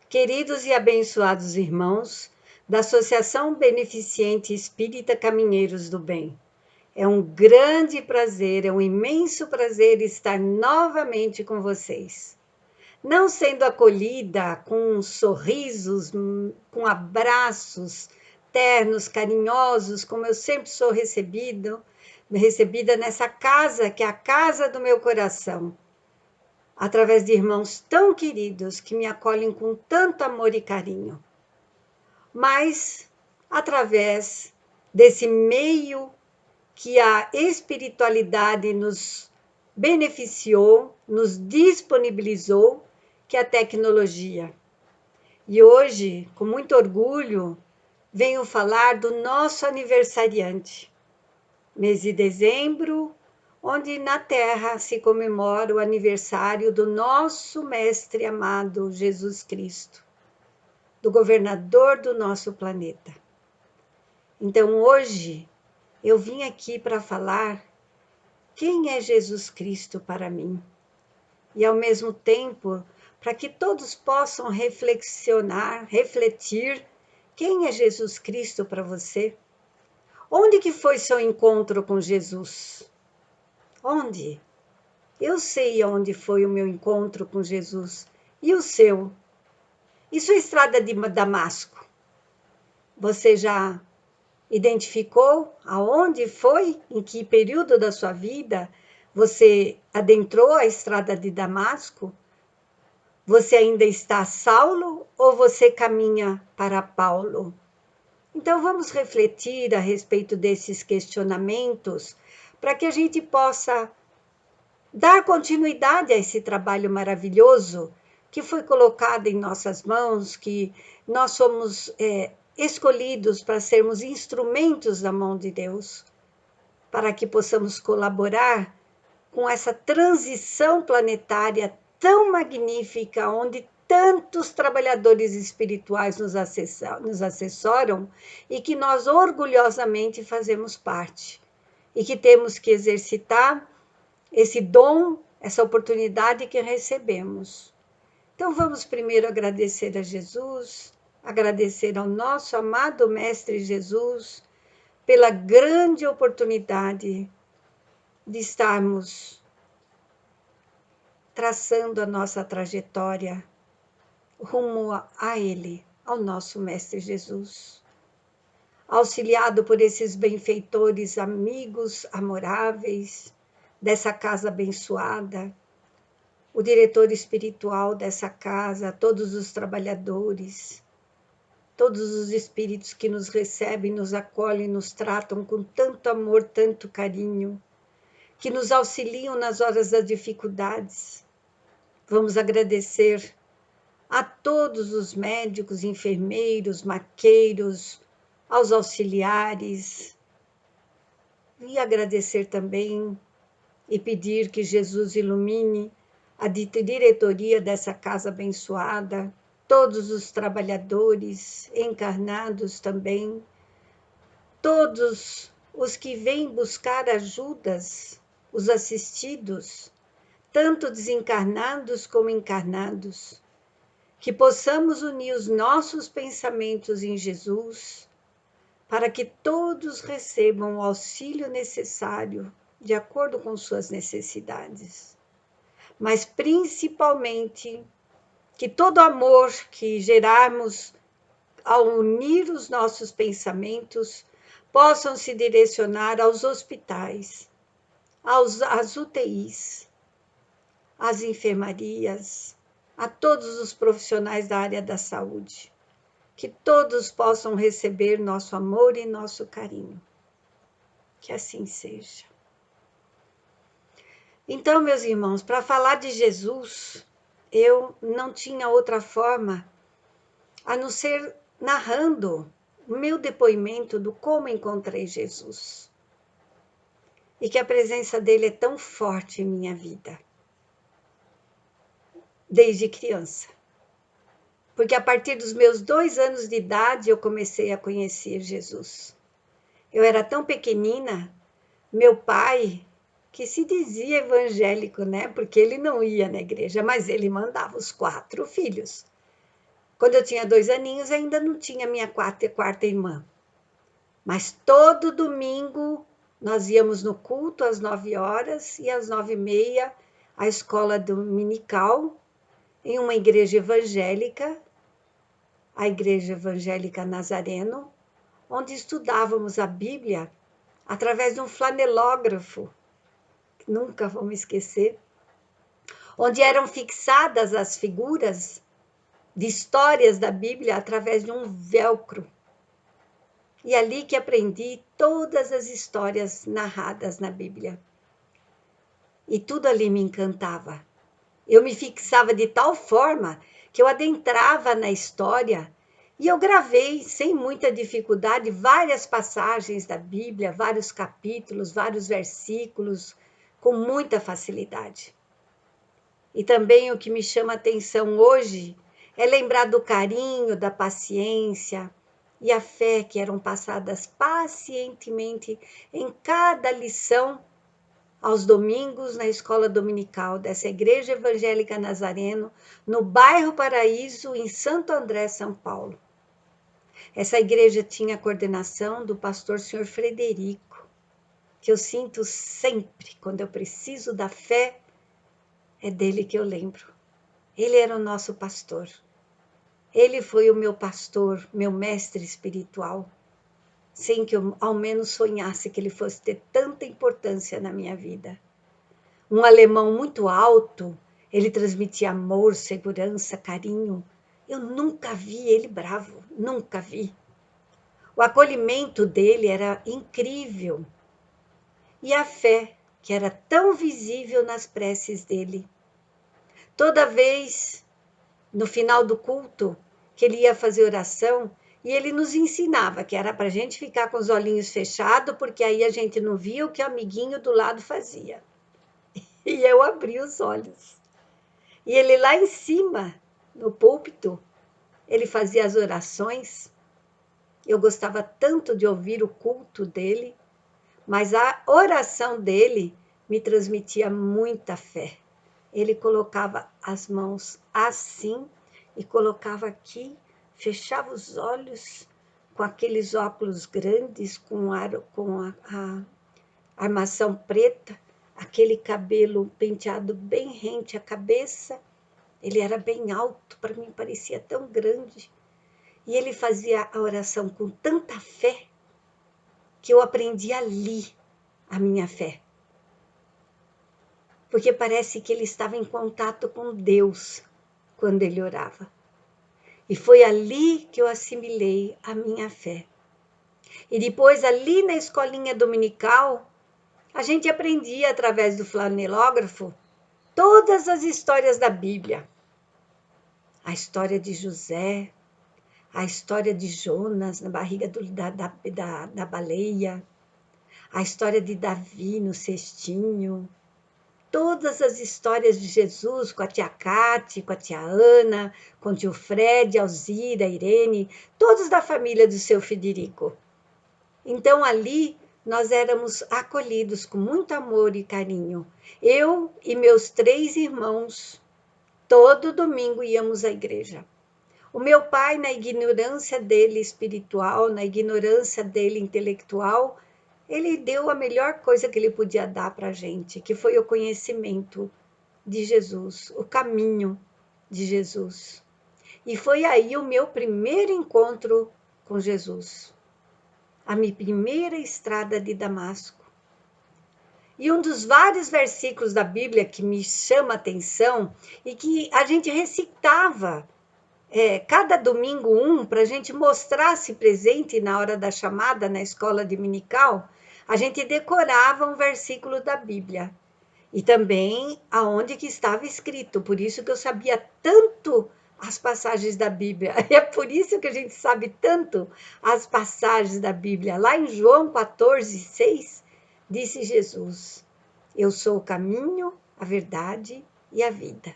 Queridos e abençoados irmãos da Associação Beneficente Espírita Caminheiros do Bem, é um grande prazer, é um imenso prazer estar novamente com vocês. Não sendo acolhida com sorrisos, com abraços ternos, carinhosos, como eu sempre sou recebida nessa casa, que é a casa do meu coração, através de irmãos tão queridos que me acolhem com tanto amor e carinho. Mas através desse meio que a espiritualidade nos beneficiou, nos disponibilizou, que é a tecnologia. E hoje, com muito orgulho, venho falar do nosso aniversariante, mês de dezembro, onde na Terra se comemora o aniversário do nosso Mestre amado Jesus Cristo, do governador do nosso planeta. Então hoje eu vim aqui para falar quem é Jesus Cristo para mim e ao mesmo tempo para que todos possam refletir quem é Jesus Cristo para você. Onde que foi seu encontro com Jesus? Onde? Eu sei onde foi o meu encontro com Jesus. E o seu? E sua estrada de Damasco? Você já identificou aonde foi, em que período da sua vida você adentrou a estrada de Damasco? Você ainda está Saulo ou você caminha para Paulo? Então vamos refletir a respeito desses questionamentos para que a gente possa dar continuidade a esse trabalho maravilhoso que foi colocado em nossas mãos, que nós somos escolhidos para sermos instrumentos da mão de Deus, para que possamos colaborar com essa transição planetária tão magnífica, onde tantos trabalhadores espirituais nos assessoram e que nós orgulhosamente fazemos parte, e que temos que exercitar esse dom, essa oportunidade que recebemos. Então vamos primeiro agradecer a Jesus, agradecer ao nosso amado Mestre Jesus pela grande oportunidade de estarmos traçando a nossa trajetória rumo a Ele, ao nosso Mestre Jesus. Auxiliado por esses benfeitores, amigos amoráveis dessa casa abençoada, o diretor espiritual dessa casa, todos os trabalhadores, todos os espíritos que nos recebem, nos acolhem, nos tratam com tanto amor, tanto carinho, que nos auxiliam nas horas das dificuldades. Vamos agradecer a todos os médicos, enfermeiros, maqueiros, aos auxiliares, e agradecer também e pedir que Jesus ilumine a diretoria dessa casa abençoada, todos os trabalhadores encarnados também, todos os que vêm buscar ajudas, os assistidos, tanto desencarnados como encarnados, que possamos unir os nossos pensamentos em Jesus, para que todos recebam o auxílio necessário de acordo com suas necessidades. Mas principalmente que todo amor que gerarmos ao unir os nossos pensamentos possam se direcionar aos hospitais, às UTIs, às enfermarias, a todos os profissionais da área da saúde, que todos possam receber nosso amor e nosso carinho. Que assim seja. Então, meus irmãos, para falar de Jesus, eu não tinha outra forma a não ser narrando o meu depoimento do como encontrei Jesus. E que a presença dele é tão forte em minha vida, desde criança. Porque a partir dos meus 2 anos de idade eu comecei a conhecer Jesus. Eu era tão pequenina, meu pai, que se dizia evangélico, né? Porque ele não ia na igreja, mas ele mandava os 4 filhos. Quando eu tinha 2 aninhos, ainda não tinha minha quarta irmã. Mas todo domingo nós íamos no culto às 9 horas e às 9h30 à escola dominical, em uma igreja evangélica, a Igreja Evangélica Nazareno, onde estudávamos a Bíblia através de um flanelógrafo, que nunca vou me esquecer, onde eram fixadas as figuras de histórias da Bíblia através de um velcro. E ali que aprendi todas as histórias narradas na Bíblia. E tudo ali me encantava. Eu me fixava de tal forma que eu adentrava na história e eu gravei, sem muita dificuldade, várias passagens da Bíblia, vários capítulos, vários versículos, com muita facilidade. E também o que me chama a atenção hoje é lembrar do carinho, da paciência e a fé que eram passadas pacientemente em cada lição aos domingos na escola dominical dessa Igreja Evangélica Nazareno, no bairro Paraíso, em Santo André, São Paulo. Essa igreja tinha a coordenação do pastor Sr. Frederico, que eu sinto sempre, quando eu preciso da fé, é dele que eu lembro. Ele era o nosso pastor. Ele foi o meu pastor, meu mestre espiritual, sem que eu ao menos sonhasse que ele fosse ter tanta importância na minha vida. Um alemão muito alto, ele transmitia amor, segurança, carinho. Eu nunca vi ele bravo, nunca vi. O acolhimento dele era incrível. E a fé, que era tão visível nas preces dele. Toda vez, no final do culto, que ele ia fazer oração, e ele nos ensinava que era para a gente ficar com os olhinhos fechados, porque aí a gente não via o que o amiguinho do lado fazia. E eu abri os olhos. E ele lá em cima, no púlpito, ele fazia as orações. Eu gostava tanto de ouvir o culto dele, mas a oração dele me transmitia muita fé. Ele colocava as mãos assim e colocava aqui, fechava os olhos com aqueles óculos grandes, com a armação preta, aquele cabelo penteado bem rente à cabeça. Ele era bem alto, para mim parecia tão grande. E ele fazia a oração com tanta fé que eu aprendi ali a minha fé. Porque parece que ele estava em contato com Deus quando ele orava. E foi ali que eu assimilei a minha fé. E depois, ali na escolinha dominical, a gente aprendia através do flanelógrafo todas as histórias da Bíblia. A história de José, a história de Jonas na barriga da baleia, a história de Davi no cestinho, todas as histórias de Jesus com a tia Cate, com a tia Ana, com o tio Fred, Alzira, Irene, todos da família do seu Federico. Então ali nós éramos acolhidos com muito amor e carinho. Eu e meus 3 irmãos, todo domingo íamos à igreja. O meu pai, na ignorância dele espiritual, na ignorância dele intelectual, ele deu a melhor coisa que ele podia dar para a gente, que foi o conhecimento de Jesus, o caminho de Jesus. E foi aí o meu primeiro encontro com Jesus, a minha primeira estrada de Damasco. E um dos vários versículos da Bíblia que me chama a atenção e que a gente recitava cada domingo para a gente mostrar-se presente na hora da chamada na escola dominical, a gente decorava um versículo da Bíblia. E também aonde que estava escrito. Por isso que eu sabia tanto as passagens da Bíblia. É por isso que a gente sabe tanto as passagens da Bíblia. Lá em João 14:6, disse Jesus: eu sou o caminho, a verdade e a vida.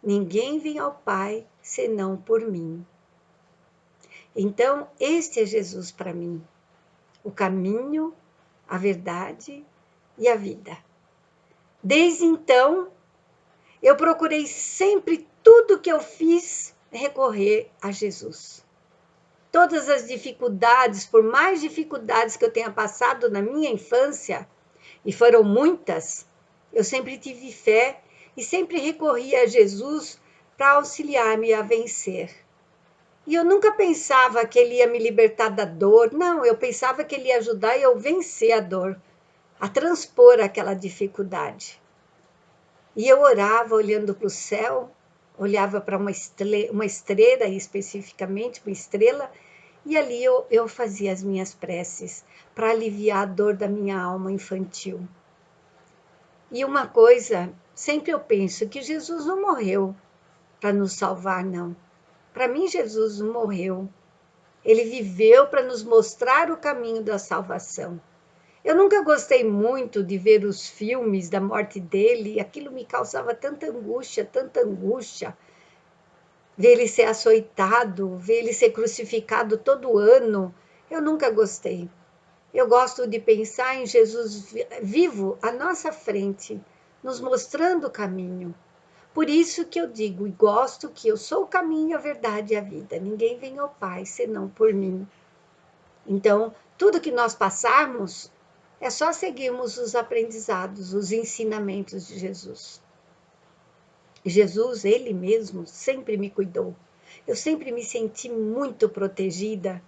Ninguém vem ao Pai senão por mim. Então, este é Jesus para mim. O caminho, a verdade e a vida. Desde então, eu procurei sempre tudo que eu fiz recorrer a Jesus. Todas as dificuldades, por mais dificuldades que eu tenha passado na minha infância, e foram muitas, eu sempre tive fé e sempre recorri a Jesus para auxiliar-me a vencer. E eu nunca pensava que ele ia me libertar da dor, não, eu pensava que ele ia ajudar eu a vencer a dor, a transpor aquela dificuldade. E eu orava olhando para o céu, olhava para uma estrela, especificamente, uma estrela, e ali eu fazia as minhas preces para aliviar a dor da minha alma infantil. E uma coisa, sempre eu penso que Jesus não morreu para nos salvar, não. Para mim, Jesus não morreu. Ele viveu para nos mostrar o caminho da salvação. Eu nunca gostei muito de ver os filmes da morte dele, e aquilo me causava tanta angústia. Ver ele ser açoitado, ver ele ser crucificado todo ano, eu nunca gostei. Eu gosto de pensar em Jesus vivo à nossa frente, nos mostrando o caminho. Por isso que eu digo e gosto que eu sou o caminho, a verdade e a vida. Ninguém vem ao Pai senão por mim. Então, tudo que nós passarmos, é só seguirmos os aprendizados, os ensinamentos de Jesus. Jesus, ele mesmo, sempre me cuidou. Eu sempre me senti muito protegida.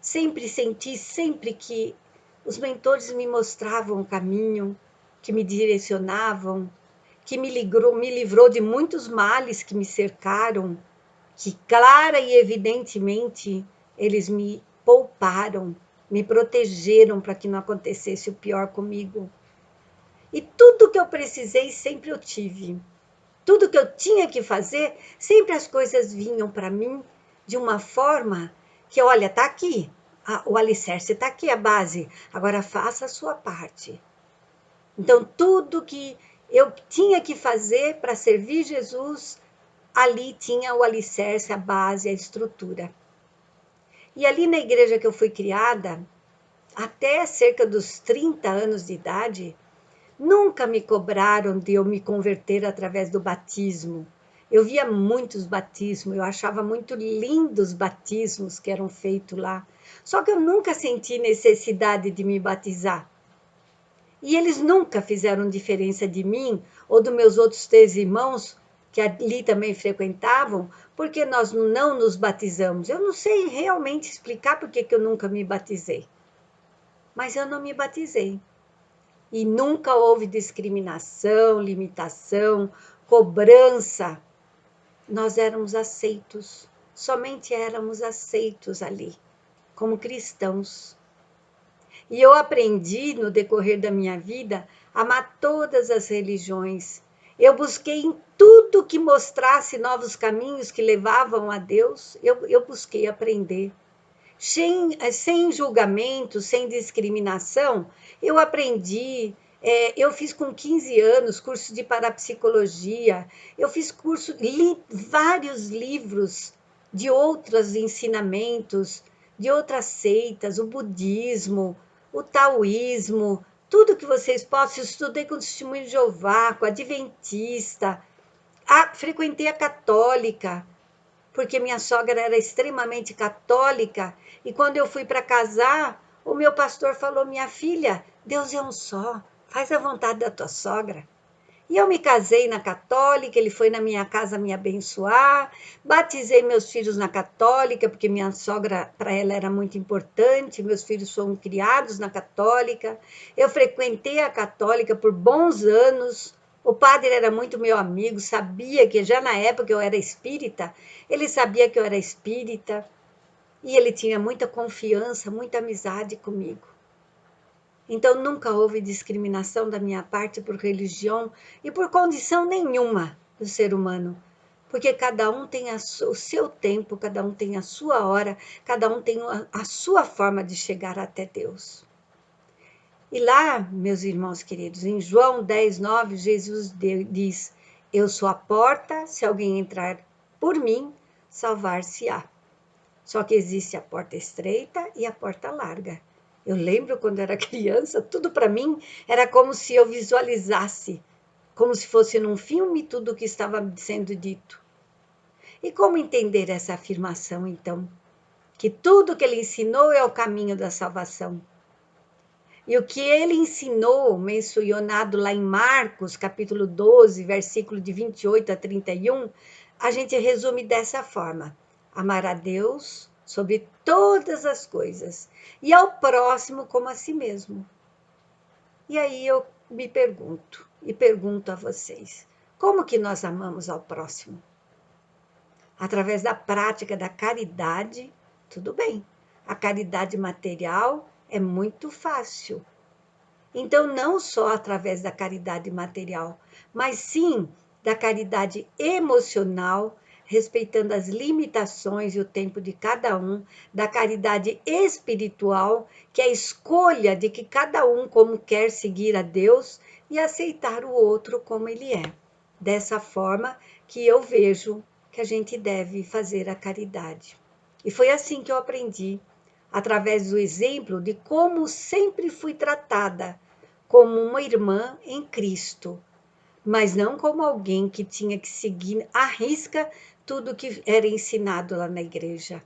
Sempre que os mentores me mostravam o caminho, que me direcionavam, que me livrou de muitos males que me cercaram, que clara e evidentemente eles me pouparam, me protegeram para que não acontecesse o pior comigo. E tudo que eu precisei sempre eu tive. Tudo que eu tinha que fazer, sempre as coisas vinham para mim de uma forma que, olha, está aqui, o alicerce está aqui, a base, agora faça a sua parte. Então, tudo que eu tinha que fazer para servir Jesus, ali tinha o alicerce, a base, a estrutura. E ali na igreja que eu fui criada, até cerca dos 30 anos de idade, nunca me cobraram de eu me converter através do batismo. Eu via muitos batismos, eu achava muito lindos os batismos que eram feitos lá. Só que eu nunca senti necessidade de me batizar. E eles nunca fizeram diferença de mim ou dos meus outros 3 irmãos, que ali também frequentavam, porque nós não nos batizamos. Eu não sei realmente explicar por que eu nunca me batizei. Mas eu não me batizei. E nunca houve discriminação, limitação, cobrança. Nós éramos aceitos, somente éramos aceitos ali, como cristãos. E eu aprendi no decorrer da minha vida a amar todas as religiões. Eu busquei em tudo que mostrasse novos caminhos que levavam a Deus, eu busquei aprender. Sem julgamento, sem discriminação, eu aprendi. Eu fiz com 15 anos curso de parapsicologia, eu fiz li vários livros de outros ensinamentos, de outras seitas, o budismo, o taoísmo, tudo que vocês possam. Estudei com o Testemunho de Jeová, com a Adventista, frequentei a católica, porque minha sogra era extremamente católica, e quando eu fui para casar, o meu pastor falou: minha filha, Deus é um só, faz a vontade da tua sogra. E eu me casei na católica, ele foi na minha casa me abençoar, batizei meus filhos na católica, porque minha sogra, para ela, era muito importante, meus filhos foram criados na católica, eu frequentei a católica por bons anos. O padre era muito meu amigo, sabia que já na época eu era espírita, ele sabia que eu era espírita, e ele tinha muita confiança, muita amizade comigo. Então, nunca houve discriminação da minha parte por religião e por condição nenhuma do ser humano, porque cada um tem o seu tempo, cada um tem a sua hora, cada um tem a sua forma de chegar até Deus. E lá, meus irmãos queridos, em João 10:9, Jesus diz: eu sou a porta, se alguém entrar por mim, salvar-se-á. Só que existe a porta estreita e a porta larga. Eu lembro quando era criança, tudo para mim era como se eu visualizasse, como se fosse num filme tudo o que estava sendo dito. E como entender essa afirmação, então? Que tudo que ele ensinou é o caminho da salvação. E o que ele ensinou, mencionado lá em Marcos, capítulo 12, versículo de 28 a 31, a gente resume dessa forma: amar a Deus sobre todas as coisas e ao próximo como a si mesmo. E aí eu me pergunto, e pergunto a vocês, como que nós amamos ao próximo? Através da prática da caridade, tudo bem. A caridade material é muito fácil. Então, não só através da caridade material, mas sim da caridade emocional, respeitando as limitações e o tempo de cada um, da caridade espiritual, que é a escolha de que cada um como quer seguir a Deus e aceitar o outro como ele é. Dessa forma que eu vejo que a gente deve fazer a caridade. E foi assim que eu aprendi, através do exemplo de como sempre fui tratada, como uma irmã em Cristo, mas não como alguém que tinha que seguir à risca tudo que era ensinado lá na igreja.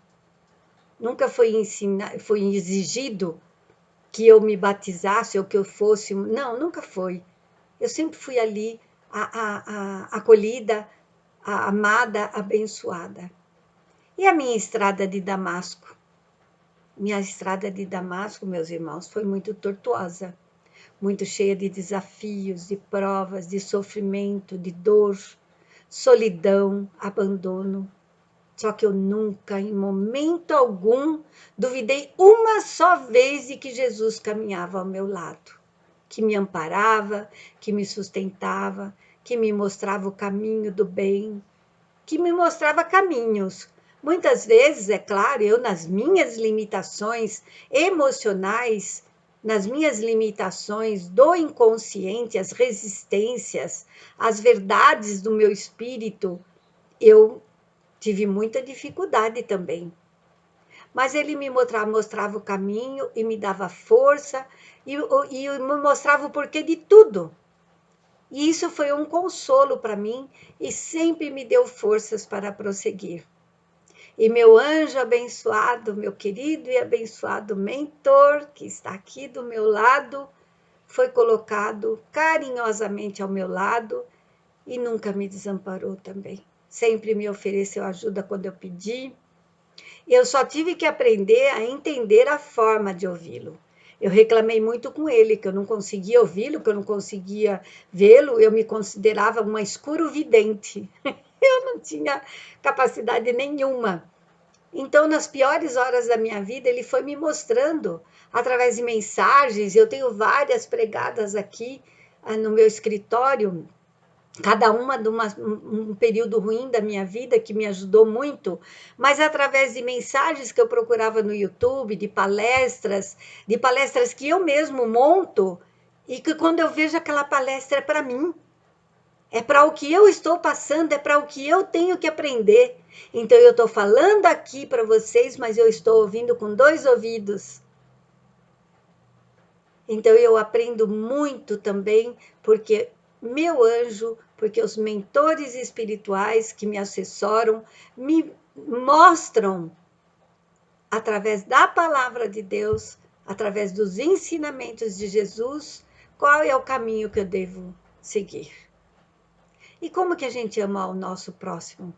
Nunca foi exigido que eu me batizasse ou que eu fosse. Não, nunca foi. Eu sempre fui ali acolhida, amada, abençoada. E a minha estrada de Damasco? Minha estrada de Damasco, meus irmãos, foi muito tortuosa, muito cheia de desafios, de provas, de sofrimento, de dor, solidão, abandono. Só que eu nunca, em momento algum, duvidei uma só vez de que Jesus caminhava ao meu lado, que me amparava, que me sustentava, que me mostrava o caminho do bem, que me mostrava caminhos. Muitas vezes, é claro, eu nas minhas limitações emocionais, nas minhas limitações do inconsciente, as resistências, as verdades do meu espírito, eu tive muita dificuldade também. Mas ele me mostrava o caminho e me dava força e me mostrava o porquê de tudo. E isso foi um consolo para mim e sempre me deu forças para prosseguir. E meu anjo abençoado, meu querido e abençoado mentor, que está aqui do meu lado, foi colocado carinhosamente ao meu lado e nunca me desamparou também. Sempre me ofereceu ajuda quando eu pedi. Eu só tive que aprender a entender a forma de ouvi-lo. Eu reclamei muito com ele, que eu não conseguia ouvi-lo, que eu não conseguia vê-lo, eu me considerava uma escuro-vidente. Eu não tinha capacidade nenhuma. Então, nas piores horas da minha vida, ele foi me mostrando, através de mensagens, eu tenho várias pregadas aqui no meu escritório, cada uma de um período ruim da minha vida que me ajudou muito, mas através de mensagens que eu procurava no YouTube, de palestras que eu mesmo monto, e que quando eu vejo aquela palestra é para mim, é para o que eu estou passando, é para o que eu tenho que aprender. Então eu estou falando aqui para vocês, mas eu estou ouvindo com 2 ouvidos. Então eu aprendo muito também, porque meu anjo, porque os mentores espirituais que me assessoram me mostram, através da palavra de Deus, através dos ensinamentos de Jesus, qual é o caminho que eu devo seguir. E como que a gente ama o nosso próximo?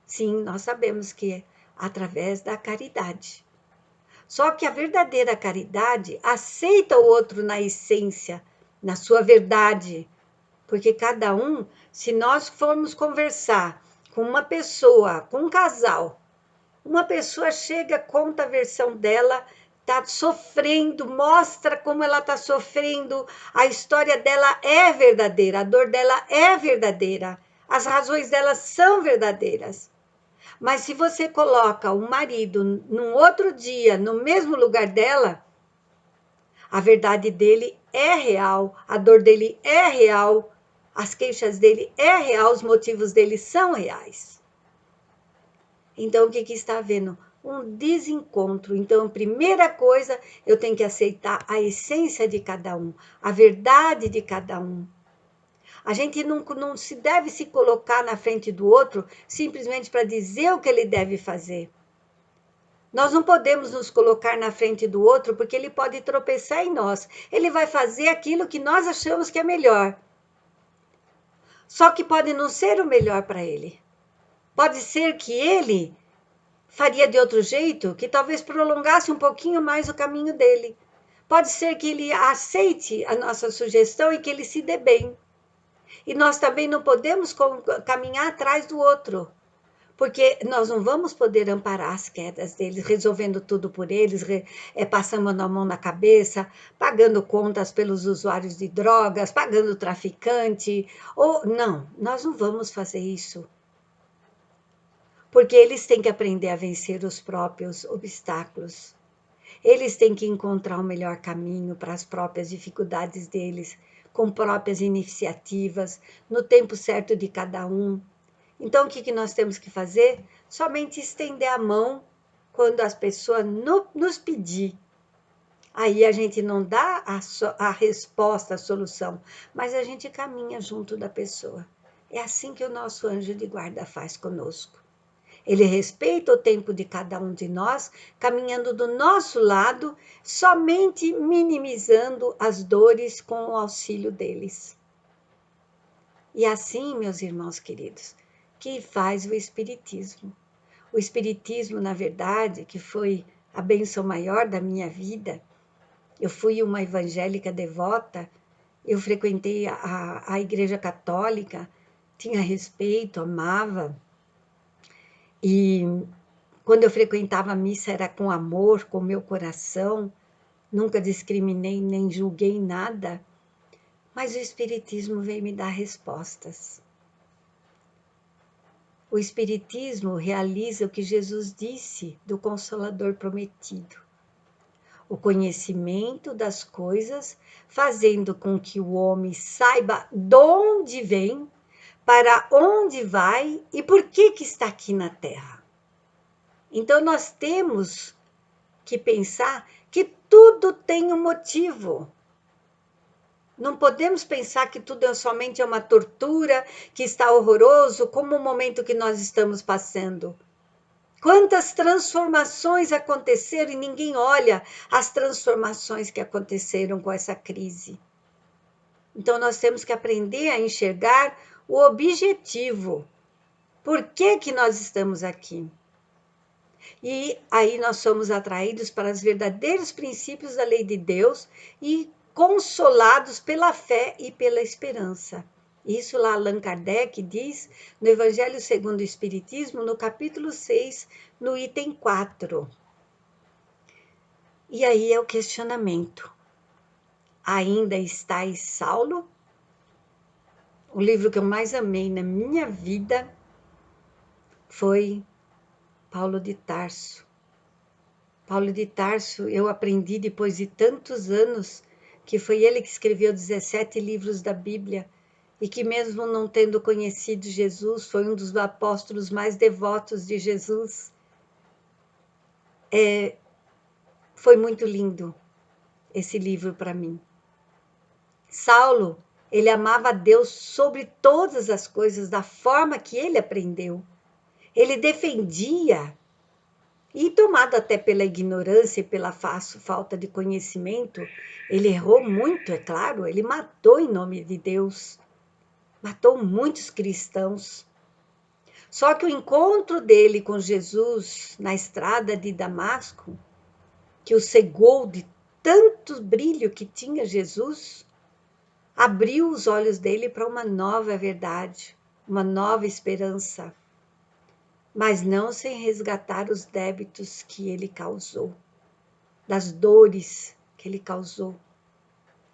Sim, nós sabemos que é através da caridade. Só que a verdadeira caridade aceita o outro na essência, na sua verdade. Porque cada um, se nós formos conversar com uma pessoa, com um casal, uma pessoa chega, conta a versão dela, está sofrendo, mostra como ela está sofrendo, a história dela é verdadeira, a dor dela é verdadeira, as razões dela são verdadeiras. Mas se você coloca o marido num outro dia, no mesmo lugar dela, a verdade dele é real, a dor dele é real, as queixas dele é real, os motivos dele são reais. Então, o que está havendo? Um desencontro. Então, primeira coisa, eu tenho que aceitar a essência de cada um, a verdade de cada um. A gente não se deve se colocar na frente do outro simplesmente para dizer o que ele deve fazer. Nós não podemos nos colocar na frente do outro porque ele pode tropeçar em nós. Ele vai fazer aquilo que nós achamos que é melhor. Só que pode não ser o melhor para ele. Pode ser que ele faria de outro jeito, que talvez prolongasse um pouquinho mais o caminho dele. Pode ser que ele aceite a nossa sugestão e que ele se dê bem. E nós também não podemos caminhar atrás do outro, porque nós não vamos poder amparar as quedas deles, resolvendo tudo por eles, passando a mão na cabeça, pagando contas pelos usuários de drogas, pagando traficante. Ou não, nós não vamos fazer isso. Porque eles têm que aprender a vencer os próprios obstáculos. Eles têm que encontrar o melhor caminho para as próprias dificuldades deles, com próprias iniciativas, no tempo certo de cada um. Então, o que nós temos que fazer? Somente estender a mão quando as pessoas nos pedir. Aí a gente não dá a resposta, a solução, mas a gente caminha junto da pessoa. É assim que o nosso anjo de guarda faz conosco. Ele respeita o tempo de cada um de nós, caminhando do nosso lado, somente minimizando as dores com o auxílio deles. E assim, meus irmãos queridos, que faz o Espiritismo. O Espiritismo, na verdade, que foi a bênção maior da minha vida. Eu fui uma evangélica devota, eu frequentei a Igreja Católica, tinha respeito, amava. E quando eu frequentava a missa era com amor, com meu coração, nunca discriminei nem julguei nada, mas o Espiritismo veio me dar respostas. O Espiritismo realiza o que Jesus disse do Consolador prometido. O conhecimento das coisas, fazendo com que o homem saiba de onde vem, para onde vai e por que está aqui na Terra. Então, nós temos que pensar que tudo tem um motivo. Não podemos pensar que tudo é somente uma tortura, que está horroroso, como o momento que nós estamos passando. Quantas transformações aconteceram e ninguém olha as transformações que aconteceram com essa crise. Então, nós temos que aprender a enxergar o objetivo. Por que nós estamos aqui? E aí nós somos atraídos para os verdadeiros princípios da lei de Deus e consolados pela fé e pela esperança. Isso lá Allan Kardec diz no Evangelho segundo o Espiritismo, no capítulo 6, no item 4. E aí é o questionamento. Ainda estáis Saulo? O livro que eu mais amei na minha vida foi Paulo de Tarso. Paulo de Tarso, eu aprendi depois de tantos anos que foi ele que escreveu 17 livros da Bíblia e que mesmo não tendo conhecido Jesus, foi um dos apóstolos mais devotos de Jesus. Foi muito lindo esse livro para mim. Saulo, ele amava a Deus sobre todas as coisas, da forma que ele aprendeu. Ele defendia. E tomado até pela ignorância e pela falta de conhecimento, ele errou muito, é claro, ele matou em nome de Deus, matou muitos cristãos. Só que o encontro dele com Jesus na estrada de Damasco, que o cegou de tanto brilho que tinha Jesus, abriu os olhos dele para uma nova verdade, uma nova esperança. Mas não sem resgatar os débitos que ele causou, das dores que ele causou.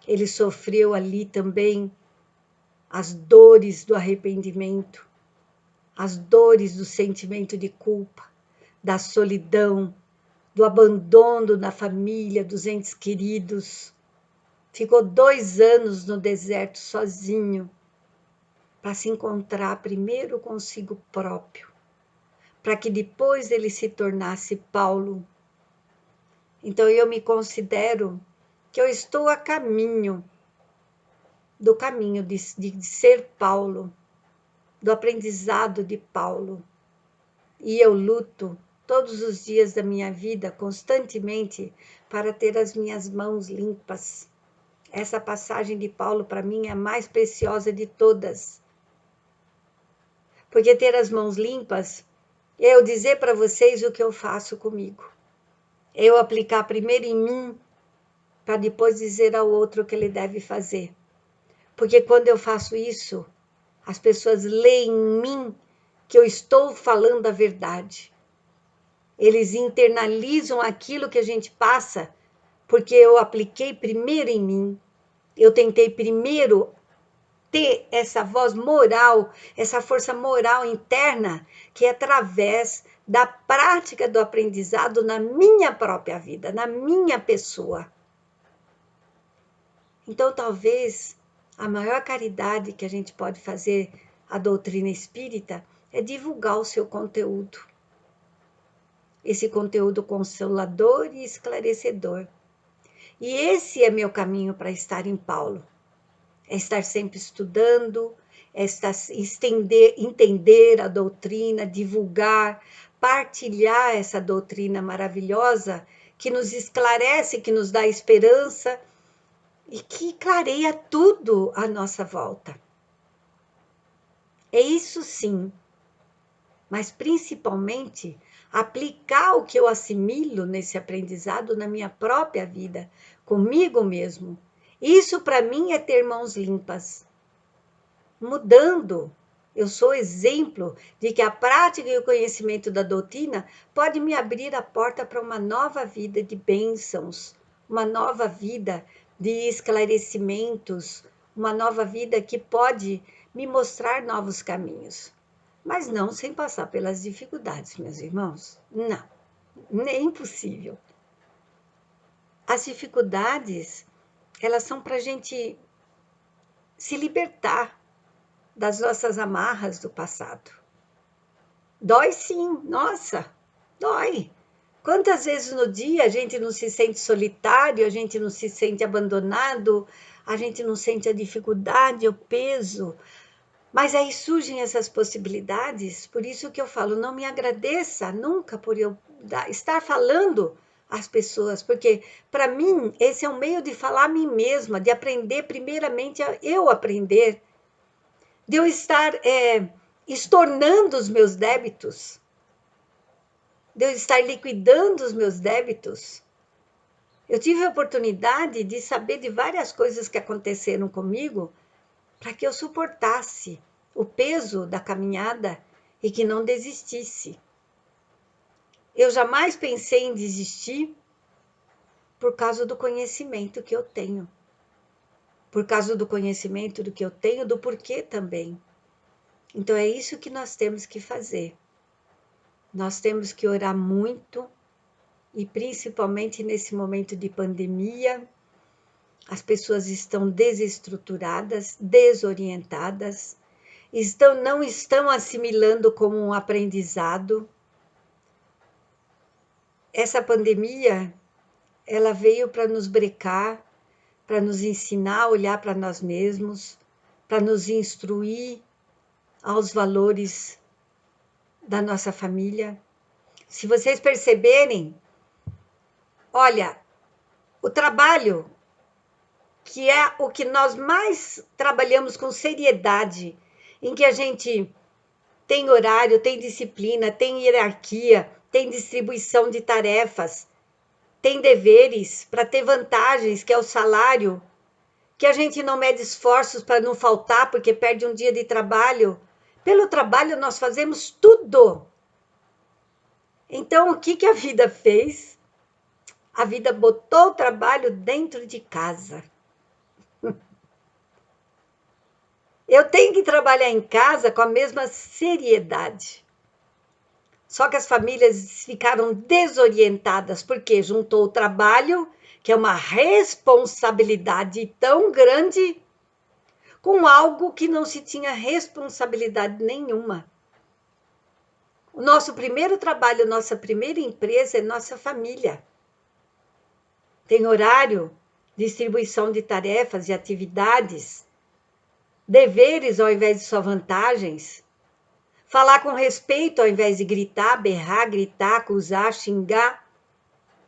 Ele sofreu ali também as dores do arrependimento, as dores do sentimento de culpa, da solidão, do abandono da família, dos entes queridos. Ficou 2 anos no deserto sozinho, para se encontrar primeiro consigo próprio, para que depois ele se tornasse Paulo. Então eu me considero que eu estou a caminho do caminho de ser Paulo, do aprendizado de Paulo. E eu luto todos os dias da minha vida, constantemente, para ter as minhas mãos limpas. Essa passagem de Paulo, para mim, é a mais preciosa de todas. Porque ter as mãos limpas é eu dizer para vocês o que eu faço comigo. É eu aplicar primeiro em mim, para depois dizer ao outro o que ele deve fazer. Porque quando eu faço isso, as pessoas leem em mim que eu estou falando a verdade. Eles internalizam aquilo que a gente passa, porque eu apliquei primeiro em mim. Eu tentei primeiro ter essa voz moral, essa força moral interna, que é através da prática do aprendizado na minha própria vida, na minha pessoa. Então, talvez a maior caridade que a gente pode fazer à doutrina espírita é divulgar o seu conteúdo. Esse conteúdo consolador e esclarecedor. E esse é meu caminho para estar em Paulo. É estar sempre estudando, é estar, entender a doutrina, divulgar, partilhar essa doutrina maravilhosa que nos esclarece, que nos dá esperança e que clareia tudo à nossa volta. É isso sim, mas principalmente aplicar o que eu assimilo nesse aprendizado na minha própria vida, comigo mesmo. Isso para mim é ter mãos limpas. Mudando, eu sou exemplo de que a prática e o conhecimento da doutrina pode me abrir a porta para uma nova vida de bênçãos, uma nova vida de esclarecimentos, uma nova vida que pode me mostrar novos caminhos. Mas não sem passar pelas dificuldades, meus irmãos. Não, nem impossível. As dificuldades, elas são para a gente se libertar das nossas amarras do passado. Dói sim, nossa, dói. Quantas vezes no dia a gente não se sente solitário, a gente não se sente abandonado, a gente não sente a dificuldade, o peso. Mas aí surgem essas possibilidades, por isso que eu falo, não me agradeça nunca por eu estar falando às pessoas, porque para mim esse é um meio de falar a mim mesma, de aprender primeiramente a eu aprender, de eu estar estornando os meus débitos, de eu estar liquidando os meus débitos. Eu tive a oportunidade de saber de várias coisas que aconteceram comigo para que eu suportasse o peso da caminhada e que não desistisse. Eu jamais pensei em desistir por causa do conhecimento que eu tenho. Por causa do conhecimento do que eu tenho, do porquê também. Então é isso que nós temos que fazer. Nós temos que orar muito, e principalmente nesse momento de pandemia, as pessoas estão desestruturadas, desorientadas, não estão assimilando como um aprendizado. Essa pandemia, ela veio para nos brecar, para nos ensinar a olhar para nós mesmos, para nos instruir aos valores da nossa família. Se vocês perceberem, olha, o trabalho, que é o que nós mais trabalhamos com seriedade, em que a gente tem horário, tem disciplina, tem hierarquia, tem distribuição de tarefas, tem deveres para ter vantagens, que é o salário, que a gente não mede esforços para não faltar, porque perde um dia de trabalho. Pelo trabalho nós fazemos tudo. Então, o que a vida fez? A vida botou o trabalho dentro de casa. Eu tenho que trabalhar em casa com a mesma seriedade. Só que as famílias ficaram desorientadas, porque juntou o trabalho, que é uma responsabilidade tão grande, com algo que não se tinha responsabilidade nenhuma. O nosso primeiro trabalho, nossa primeira empresa é nossa família. Tem horário, distribuição de tarefas e atividades, deveres ao invés de só vantagens, falar com respeito ao invés de gritar, berrar, gritar, acusar, xingar,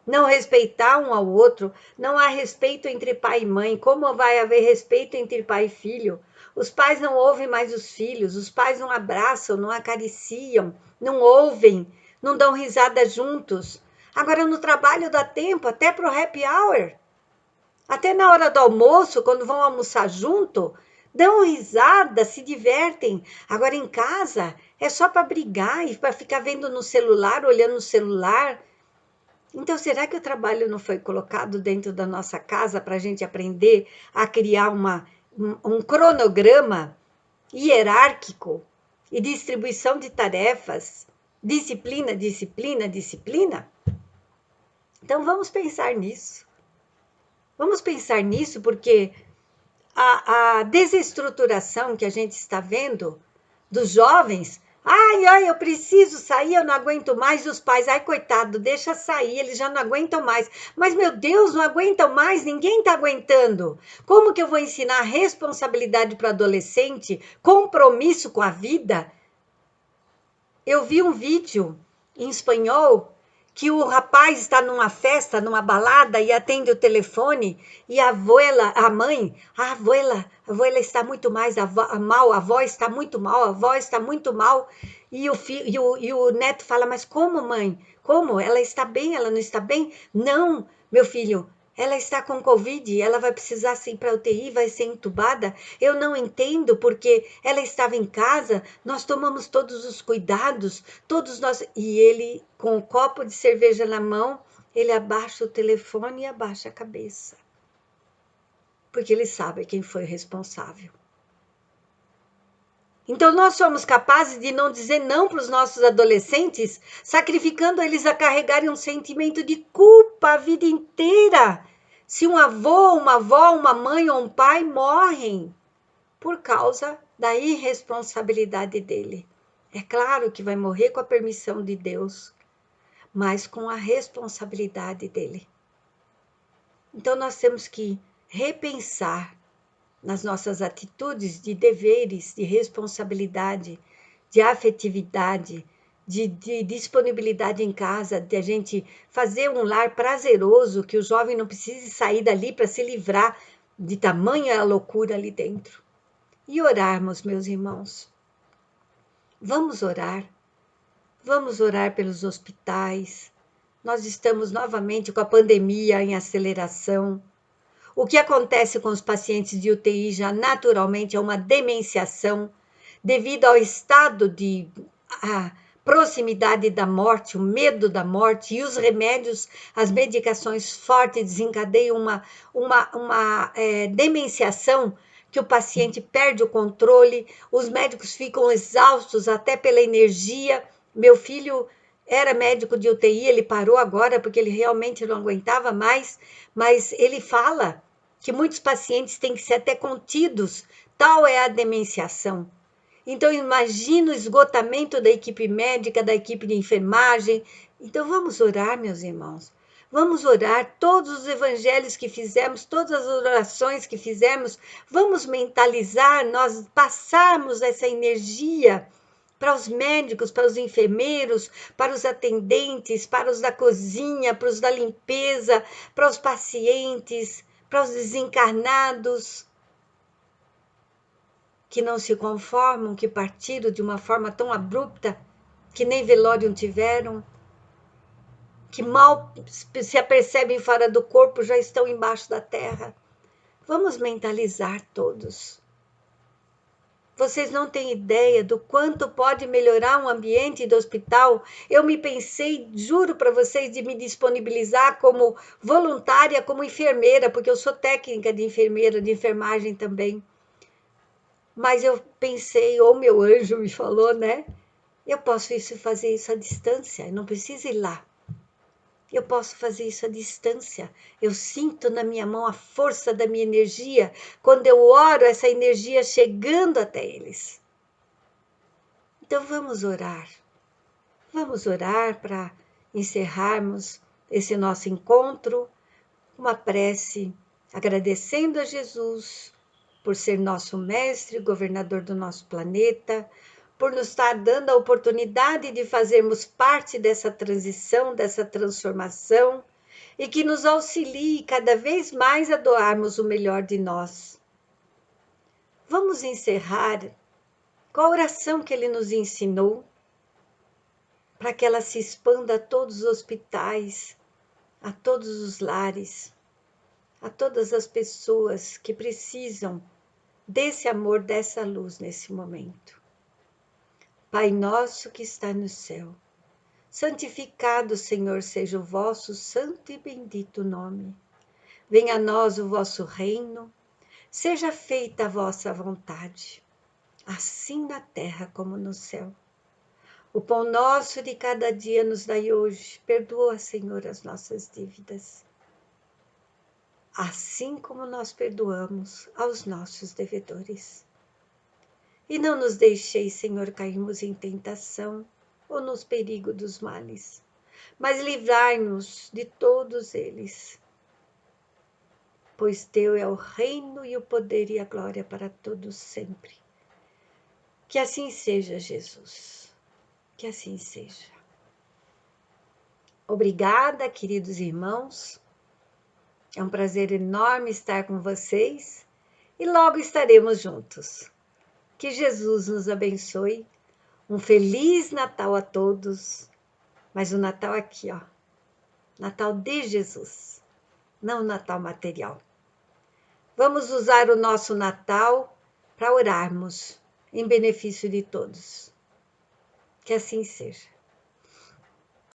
não respeitar um ao outro, não há respeito entre pai e mãe. Como vai haver respeito entre pai e filho? Os pais não ouvem mais os filhos, os pais não abraçam, não acariciam, não ouvem, não dão risada juntos. Agora no trabalho dá tempo, até para o happy hour. Até na hora do almoço, quando vão almoçar junto, dão risada, se divertem. Agora em casa é só para brigar e para ficar vendo no celular, olhando no celular. Então, será que o trabalho não foi colocado dentro da nossa casa para a gente aprender a criar um cronograma hierárquico e distribuição de tarefas? Disciplina, disciplina, disciplina? Então, vamos pensar nisso. Vamos pensar nisso porque a desestruturação que a gente está vendo dos jovens, ai, eu preciso sair, eu não aguento mais, os pais, ai, coitado, deixa sair, eles já não aguentam mais. Mas, meu Deus, não aguentam mais, ninguém está aguentando. Como que eu vou ensinar responsabilidade para o adolescente, compromisso com a vida? Eu vi um vídeo em espanhol que o rapaz está numa festa, numa balada e atende o telefone e a mãe, a abuela está muito mal, a avó está muito mal, a avó está muito mal. E o neto fala, mas como, mãe? Como? Ela está bem, ela não está bem? Não, meu filho, ela está com Covid, ela vai precisar ir para a UTI, vai ser entubada. Eu não entendo porque ela estava em casa, nós tomamos todos os cuidados, todos nós. E ele, com o copo de cerveja na mão, ele abaixa o telefone e abaixa a cabeça. Porque ele sabe quem foi o responsável. Então, nós somos capazes de não dizer não para os nossos adolescentes, sacrificando eles a carregarem um sentimento de culpa a vida inteira. Se um avô, uma avó, uma mãe ou um pai morrem por causa da irresponsabilidade dele. É claro que vai morrer com a permissão de Deus, mas com a responsabilidade dele. Então, nós temos que repensar nas nossas atitudes de deveres, de responsabilidade, de afetividade, de disponibilidade em casa, de a gente fazer um lar prazeroso, que o jovem não precise sair dali para se livrar de tamanha loucura ali dentro. E orarmos, meus irmãos. Vamos orar pelos hospitais. Nós estamos novamente com a pandemia em aceleração. O que acontece com os pacientes de UTI já naturalmente é uma demenciação, devido ao estado de proximidade da morte, o medo da morte, e os remédios, as medicações fortes desencadeiam uma demenciação, que o paciente perde o controle, os médicos ficam exaustos até pela energia. Meu filho era médico de UTI, ele parou agora porque ele realmente não aguentava mais, mas ele fala que muitos pacientes têm que ser até contidos, tal é a demenciação. Então, imagina o esgotamento da equipe médica, da equipe de enfermagem. Então, vamos orar, meus irmãos. Vamos orar todos os evangelhos que fizemos, todas as orações que fizemos. Vamos mentalizar, nós passarmos essa energia para os médicos, para os enfermeiros, para os atendentes, para os da cozinha, para os da limpeza, para os pacientes, para os desencarnados, que não se conformam, que partiram de uma forma tão abrupta, que nem velório tiveram, que mal se apercebem fora do corpo, já estão embaixo da terra. Vamos mentalizar todos. Vocês não têm ideia do quanto pode melhorar um ambiente do hospital. Eu me pensei, juro para vocês, de me disponibilizar como voluntária, como enfermeira, porque eu sou técnica de enfermeira, de enfermagem também. Mas eu pensei, ou meu anjo me falou, né? Eu posso fazer isso à distância, eu não preciso ir lá. Eu posso fazer isso à distância. Eu sinto na minha mão a força da minha energia. Quando eu oro, essa energia chegando até eles. Então vamos orar. Vamos orar para encerrarmos esse nosso encontro. Uma prece agradecendo a Jesus por ser nosso mestre, governador do nosso planeta, por nos estar dando a oportunidade de fazermos parte dessa transição, dessa transformação, e que nos auxilie cada vez mais a doarmos o melhor de nós. Vamos encerrar com a oração que ele nos ensinou, para que ela se expanda a todos os hospitais, a todos os lares, a todas as pessoas que precisam desse amor, dessa luz nesse momento. Pai nosso que está no céu, santificado, Senhor, seja o vosso santo e bendito nome. Venha a nós o vosso reino, seja feita a vossa vontade, assim na terra como no céu. O pão nosso de cada dia nos dai hoje, perdoa, Senhor, as nossas dívidas, assim como nós perdoamos aos nossos devedores. E não nos deixeis, Senhor, cairmos em tentação ou nos perigos dos males, mas livrai-nos de todos eles. Pois teu é o reino e o poder e a glória para todos sempre. Que assim seja, Jesus. Que assim seja. Obrigada, queridos irmãos. É um prazer enorme estar com vocês e logo estaremos juntos. Que Jesus nos abençoe. Um feliz Natal a todos. Mas o Natal aqui, ó. Natal de Jesus, não o Natal material. Vamos usar o nosso Natal para orarmos em benefício de todos. Que assim seja.